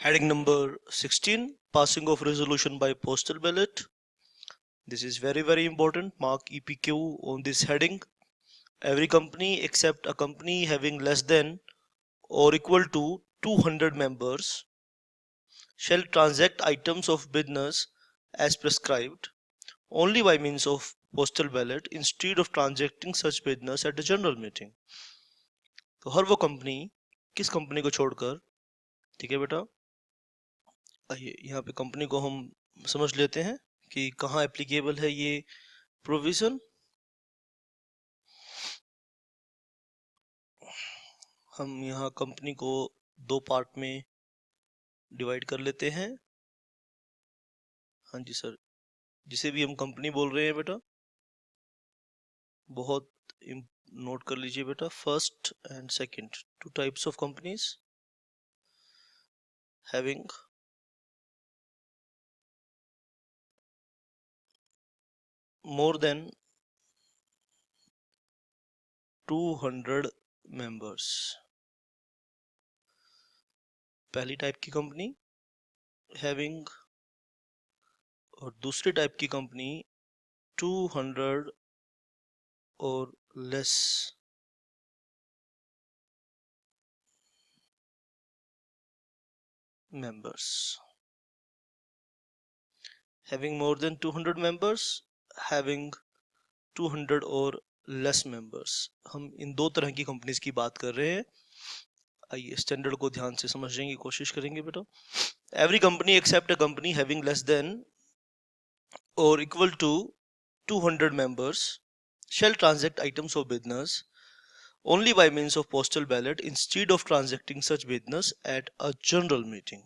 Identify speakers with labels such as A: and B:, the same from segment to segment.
A: Heading number 16, passing of resolution by postal ballot. This is very important. Mark EPQ on this heading. Every company except a company having less than or equal to 200 members shall transact items of business as prescribed only by means of postal ballot instead of transacting such business at a general meeting. तो हर वो company किस company को छोड़कर, ठीक है बेटा, आइए यहाँ पे कंपनी को हम समझ लेते हैं कि कहाँ एप्लीकेबल है ये प्रोविजन। हम यहाँ कंपनी को दो पार्ट में डिवाइड कर लेते हैं। हाँ जी सर, जिसे भी हम कंपनी बोल रहे हैं बेटा बहुत नोट कर लीजिए बेटा। First and second, two types of companies having more than 200 members। पहली टाइप की कंपनी हैविंग और दूसरी टाइप की कंपनी 200 और less members। having more than 200 members, having 200 और लेस members। हम इन दो तरह की कंपनीज की बात कर रहे हैं। आइए स्टैंडर्ड को ध्यान से समझने की कोशिश करेंगे बेटा। Every company except a company having less than और equal to 200 members shall transact items of business only by means of postal ballot instead of transacting such business at a general meeting।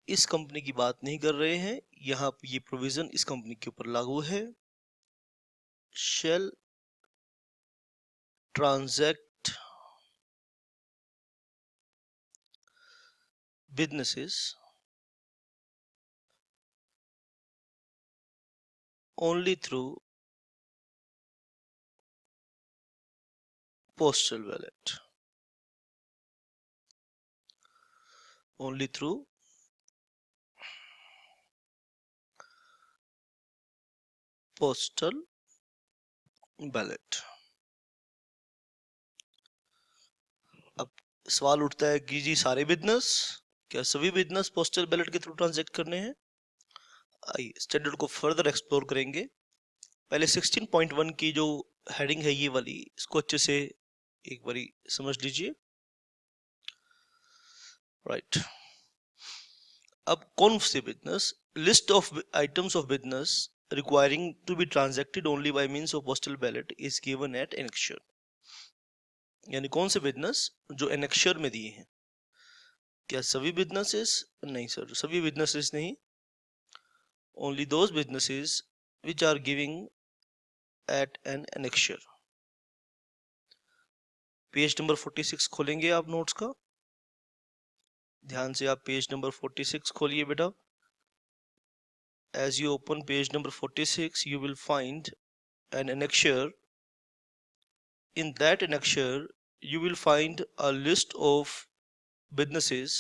A: इस company की बात नहीं कर रहे हैं, यहाँ ये प्रोविजन इस कंपनी के ऊपर लागू है। shall transact businesses only through postal ballot, only through postal ballot। अब सवाल उठता है कि जी सारे बिजनेस, क्या सभी बिजनेस पोस्टल बैलेट के थ्रू ट्रांजैक्ट करने हैं? आइए स्टैंडर्ड को फर्दर एक्सप्लोर करेंगे। पहले 16.1 की जो हेडिंग है ये वाली, इसको अच्छे से एक बारी समझ लीजिए। राइट, अब कौन से business, list of items of business requiring to be transacted only by means of postal ballot is given at annexure. यानी कौन से बिजनेस जो एनेक्शर में दिए हैं। क्या सभी बिजनेसेस? नहीं सर, सभी बिजनेसेस नहीं। Only those businesses which are giving at an annexure। Page number 46 खोलेंगे आप नोट्स का, ध्यान से आप पेज नंबर 46 खोलिए बेटा। as you open page number 46 you will find an annexure। in that annexure you will find a list of businesses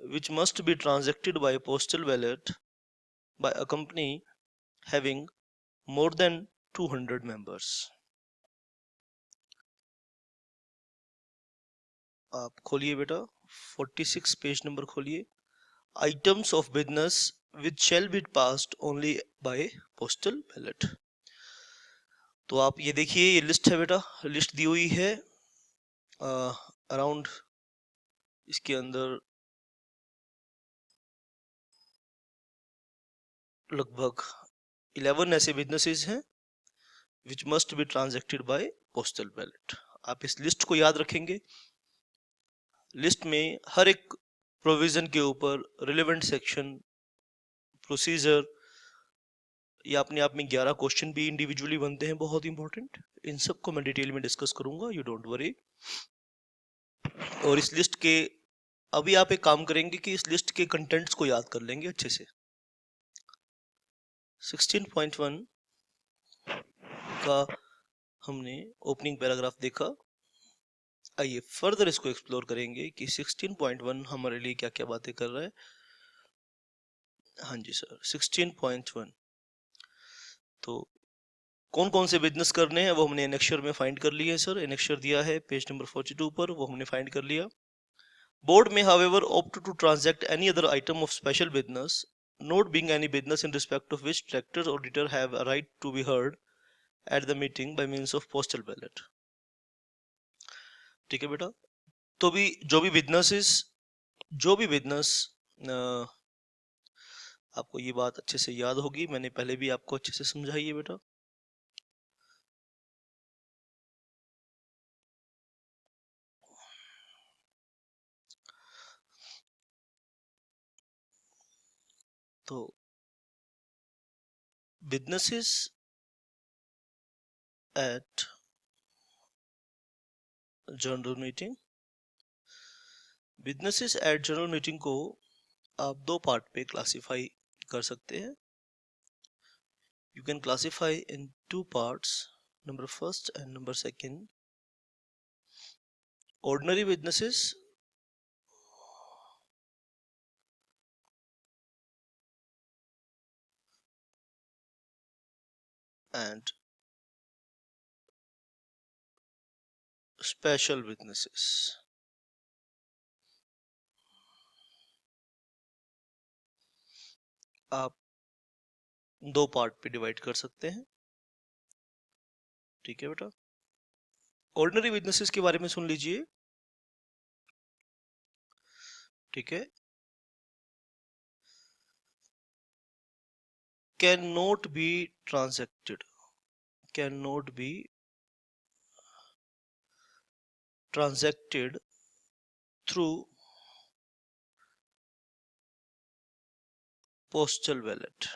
A: which must be transacted by postal ballot by a company having more than 200 members। आप खोलिए बेटा 46 page number खोलिए। Items of business which shall be passed only by postal ballot। तो आप ये देखिए, ये list है बेटा, लिस्ट दी हुई है अराउंड, इसके अंदर लगभग 11 ऐसे बिजनेसेस हैं which must be transacted by postal ballot। आप इस लिस्ट को याद रखेंगे। लिस्ट में हर एक प्रोविजन के ऊपर रिलेवेंट सेक्शन, प्रोसीजर, या अपने आप में 11 क्वेश्चन भी इंडिविजुअली बनते हैं, बहुत इंपॉर्टेंट। इन सब को मैं डिटेल में डिस्कस करूंगा, यू डोंट वरी। और इस लिस्ट के अभी आप एक काम करेंगे कि इस लिस्ट के कंटेंट्स को याद कर लेंगे अच्छे से। 16.1 का हमने ओपनिंग पैराग्राफ देखा। आइए फर्दर इसको एक्सप्लोर करेंगे कि 16.1 हमारे लिए क्या क्या बातें कर रहा है। हाँ जी सर, 16.1 तो कौन कौन से बिजनेस करने हैं वो हमने एनेक्शर में फाइंड कर लिए हैं सर। एनेक्शर दिया है पेज नंबर 42 पर, वो हमने फाइंड कर लिया। बोर्ड में however opt to transact any other item of special business, not being any business in respect of which director or auditor have a right to be heard at the meeting by means of postal ballot। ठीक है बेटा, तो भी जो भी business आपको ये बात अच्छे से याद होगी, मैंने पहले भी आपको अच्छे से समझाई है बेटा। तो businesses at जनरल मीटिंग को आप दो पार्ट पे क्लासिफाई कर सकते हैं। You can classify in two parts, number first and number second. Ordinary businesses and special businesses। आप दो पार्ट पे डिवाइड कर सकते हैं। ठीक है बेटा, ऑर्डिनरी बिजनेसेस के बारे में सुन लीजिए। ठीक है, can not be transacted, can not be transacted through postal ballot.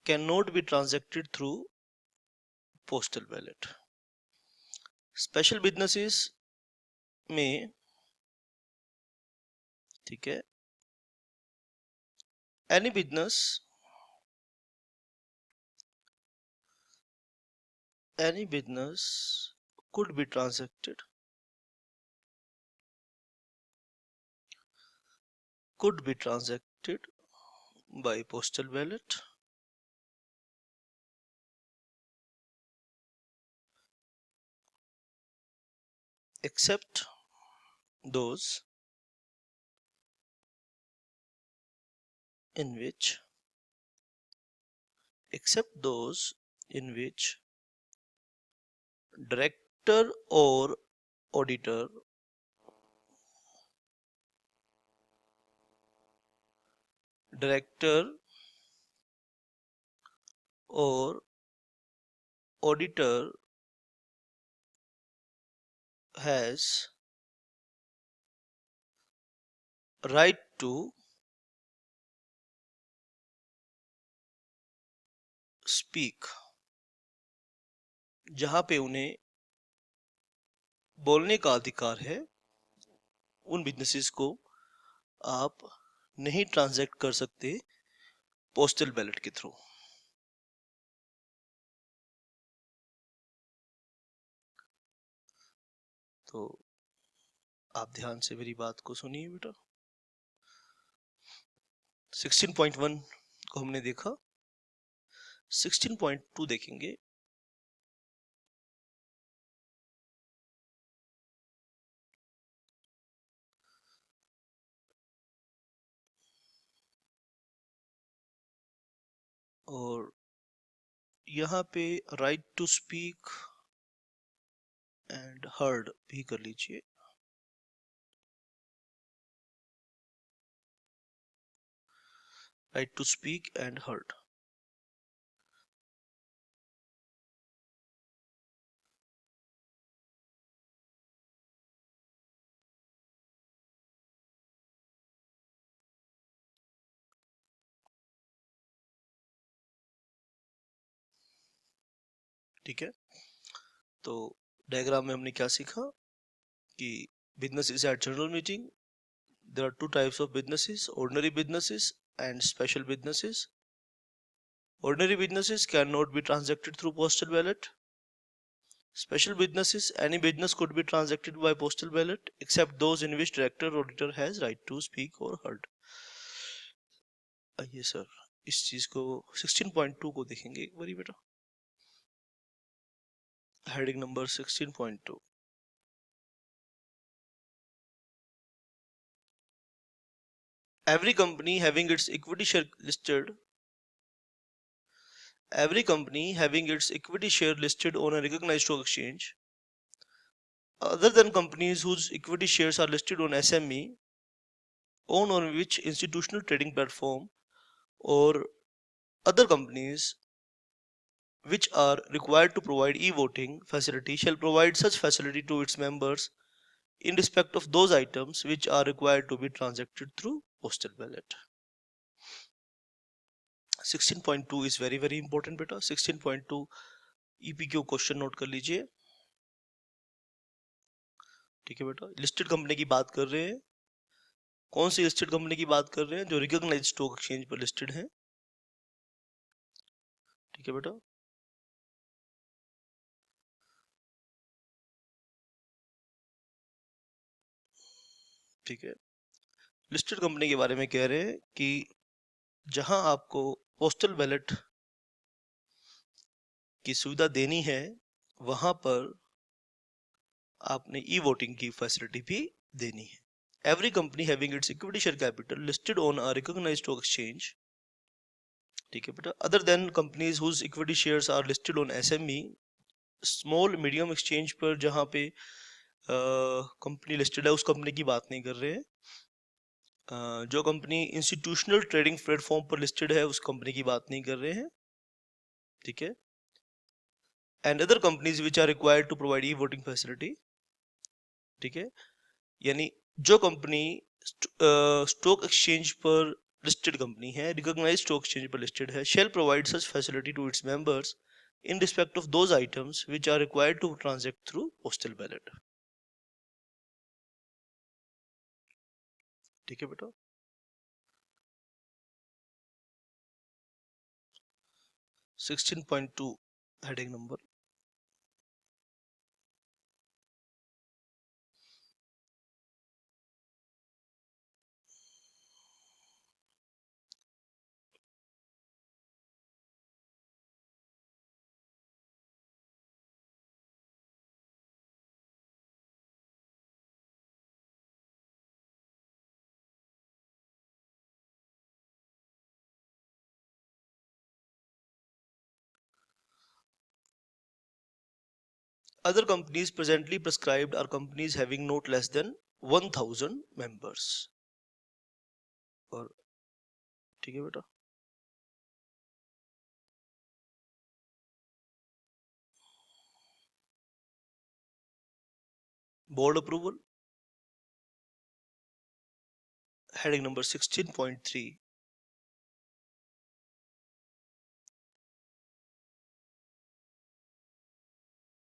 A: Can not be transacted through postal ballot. Special businesses में, ठीक है, any business could be transacted by postal ballot except those in which director or auditor has right to speak। जहां पे उन्हें बोलने का अधिकार है, उन बिजनेसेस को आप नहीं ट्रांजैक्ट कर सकते पोस्टल बैलेट के थ्रू। तो आप ध्यान से मेरी बात को सुनिए बेटा। 16.1 को हमने देखा, 16.2 देखेंगे। और यहाँ पे right to speak and heard भी कर लीजिए। Right to speak and heard. ठीक है, तो डायग्राम में हमने क्या सीखा कि business is at general meeting, there are two types of businesses, ordinary businesses and special businesses. Ordinary businesses cannot be transacted through postal ballot. Special businesses, any business could be transacted by postal ballot except those in which director or auditor has right to speak or heard. आइए sir इस चीज को 16.2 को देखेंगे एक बारी बेटा. Heading number 16.2. Every company having its equity share listed on a recognized stock exchange other than companies whose equity shares are listed on SME own on which institutional trading platform or other companies which are required to provide e-voting facility shall provide such facility to its members in respect of those items which are required to be transacted through postal ballot. 16.2 is very very important बेटा. 16.2 EPQ question note कर लीजिए. ठीक है बेटा. Listed company की बात कर रहे हैं. कौन सी लिस्टेड कंपनी की बात कर रहे हैं? जो रिकॉग्नाइज्ड स्टॉक एक्सचेंज पर लिस्टेड है. ठीक है बेटा. ठीक है. लिस्टेड कंपनी के बारे में कह रहे हैं कि जहां आपको पोस्टल बैलेट की सुविधा देनी है वहां पर आपने ई वोटिंग की फैसिलिटी भी देनी है. Every company having its equity share capital listed on a recognised stock exchange. ठीक है बेटा. Other than companies whose equity shares are listed on SME small medium exchange पर जहां पे कंपनी लिस्टेड है उस कंपनी की बात नहीं कर रहे हैं. जो कंपनी इंस्टीट्यूशनल ट्रेडिंग प्लेटफॉर्म पर लिस्टेड है उस कंपनी की बात नहीं कर रहे हैं. ठीक है. And other companies which are required to provide e voting facility. ठीक है. यानी जो कंपनी स्टॉक एक्सचेंज पर लिस्टेड कंपनी है, रिकॉग्नाइज्ड स्टॉक एक्सचेंज पर लिस्टेड है, shall provide such facility to its members in respect of those items which are required to transact through postal ballot. ठीक है बेटा. 16.2 heading number. Other companies presently prescribed are companies having not less than 1000 members. और ठीक है बेटा. Board approval. Heading number 16.3